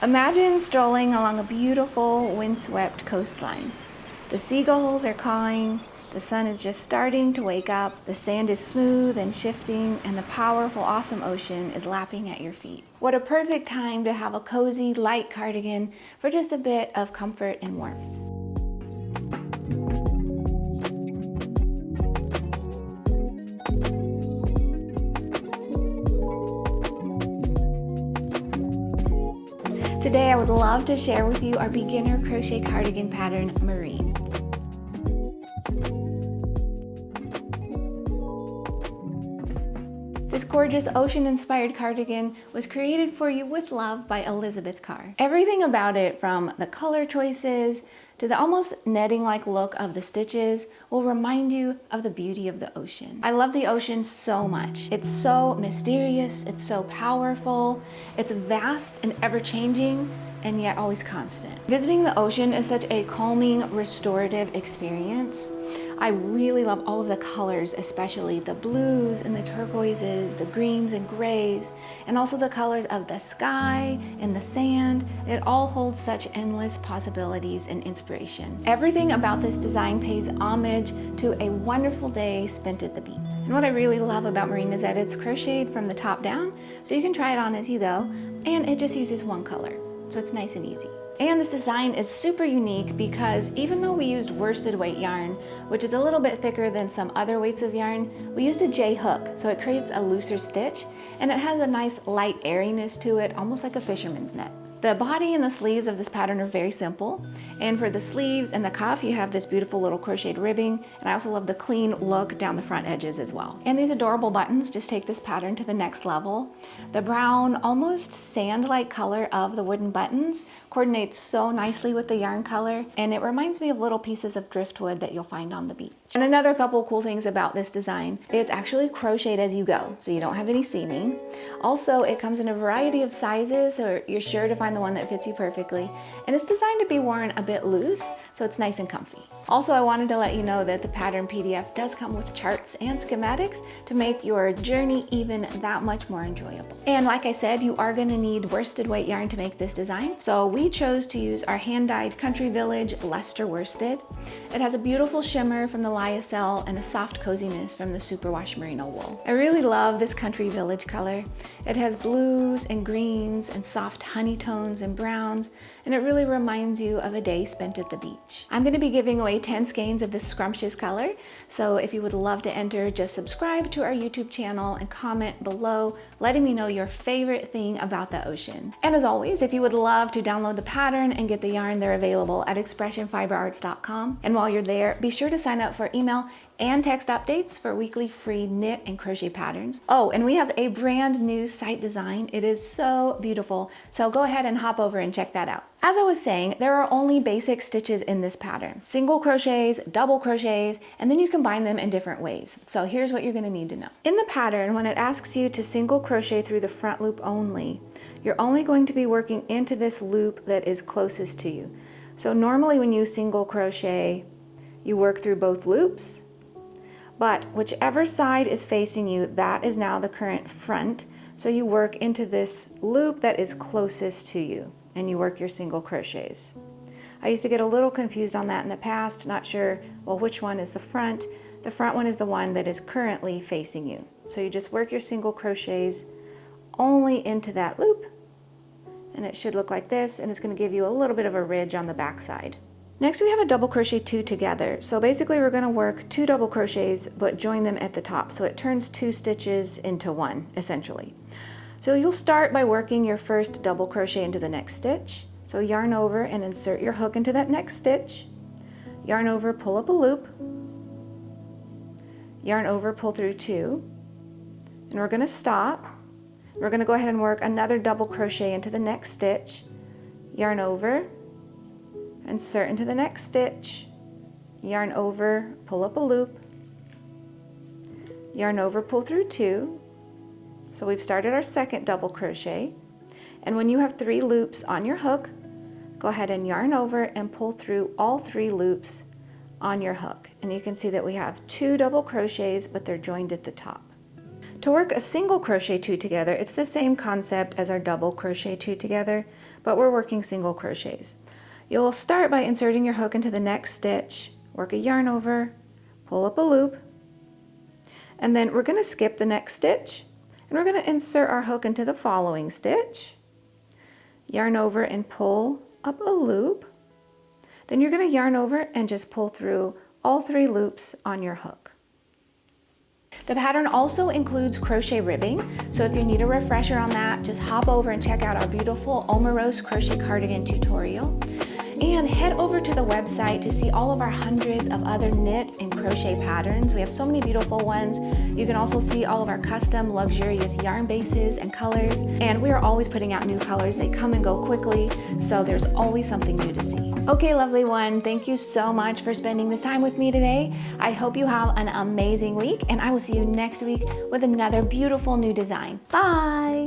Imagine strolling along a beautiful windswept coastline. The seagulls are cawing, the sun is just starting to wake up, the sand is smooth and shifting, and the powerful, awesome ocean is lapping at your feet. What a perfect time to have a cozy, light cardigan for just a bit of comfort and warmth. Today I would love to share with you our beginner crochet cardigan pattern, Marine. This gorgeous ocean-inspired cardigan was created for you with love by Elizabeth Carr. Everything about it, from the color choices to the almost netting-like look of the stitches, will remind you of the beauty of the ocean. I love the ocean so much. It's so mysterious, it's so powerful, it's vast and ever-changing, and yet always constant. Visiting the ocean is such a calming, restorative experience. I really love all of the colors, especially the blues and the turquoises, the greens and grays, and also the colors of the sky and the sand. It all holds such endless possibilities and inspiration. Everything about this design pays homage to a wonderful day spent at the beach. And what I really love about Marine is that it's crocheted from the top down, so you can try it on as you go, and it just uses one color, so it's nice and easy. And this design is super unique because even though we used worsted weight yarn, which is a little bit thicker than some other weights of yarn, we used a J hook, so it creates a looser stitch, and it has a nice light airiness to it, almost like a fisherman's net. The body and the sleeves of this pattern are very simple, and for the sleeves and the cuff you have this beautiful little crocheted ribbing, and I also love the clean look down the front edges as well. And these adorable buttons just take this pattern to the next level. The brown, almost sand-like color of the wooden buttons coordinates so nicely with the yarn color, and it reminds me of little pieces of driftwood that you'll find on the beach. And another couple cool things about this design, it's actually crocheted as you go, so you don't have any seaming. Also, it comes in a variety of sizes, so you're sure to find the one that fits you perfectly, and it's designed to be worn a bit loose, so it's nice and comfy. Also, I wanted to let you know that the pattern PDF does come with charts and schematics to make your journey even that much more enjoyable. And like I said, you are going to need worsted weight yarn to make this design, so we chose to use our hand-dyed Country Village Leicester worsted. It has a beautiful shimmer from the Lyocell and a soft coziness from the Superwash Merino Wool. I really love this Country Village color. It has blues and greens and soft honey tones and browns, and it really reminds you of a day spent at the beach. I'm going to be giving away 10 skeins of this scrumptious color, so if you would love to enter, just subscribe to our YouTube channel and comment below letting me know your favorite thing about the ocean. And as always, if you would love to download the pattern and get the yarn, they're available at expressionfiberarts.com. And while you're there, be sure to sign up for email and text updates for weekly free knit and crochet patterns. Oh, and we have a brand new site design. It is so beautiful, so go ahead and hop over and check that out. As I was saying, there are only basic stitches in this pattern. Single crochets, double crochets, and then you combine them in different ways. So here's what you're going to need to know. In the pattern, when it asks you to single crochet through the front loop only, you're only going to be working into this loop that is closest to you. So normally when you single crochet, you work through both loops, but whichever side is facing you, that is now the current front. So you work into this loop that is closest to you, and you work your single crochets. I used to get a little confused on that in the past, not sure, well, which one is the front? The front one is the one that is currently facing you. So you just work your single crochets only into that loop, and it should look like this, and it's going to give you a little bit of a ridge on the back side. Next we have a double crochet 2 together. So basically we're going to work 2 double crochets but join them at the top, so it turns 2 stitches into 1 essentially. So you'll start by working your first double crochet into the next stitch. So yarn over and insert your hook into that next stitch, yarn over, pull up a loop, yarn over, pull through 2, and we're going to stop. We're going to go ahead and work another double crochet into the next stitch, yarn over, insert into the next stitch, yarn over, pull up a loop, yarn over, pull through 2. So we've started our second double crochet, and when you have 3 loops on your hook, go ahead and yarn over and pull through all 3 loops on your hook. And you can see that we have 2 double crochets, but they're joined at the top. To work a single crochet 2 together, it's the same concept as our double crochet 2 together, but we're working single crochets. You'll start by inserting your hook into the next stitch, work a yarn over, pull up a loop, and then we're going to skip the next stitch, and we're going to insert our hook into the following stitch, yarn over and pull up a loop. Then you're going to yarn over and just pull through all 3 loops on your hook. The pattern also includes crochet ribbing, so if you need a refresher on that, just hop over and check out our beautiful Omaros crochet cardigan tutorial. And head over to the website to see all of our hundreds of other knit and crochet patterns. We have so many beautiful ones. You can also see all of our custom luxurious yarn bases and colors. And we are always putting out new colors. They come and go quickly, so there's always something new to see. Okay, lovely one, thank you so much for spending this time with me today. I hope you have an amazing week, and I will see you next week with another beautiful new design. Bye!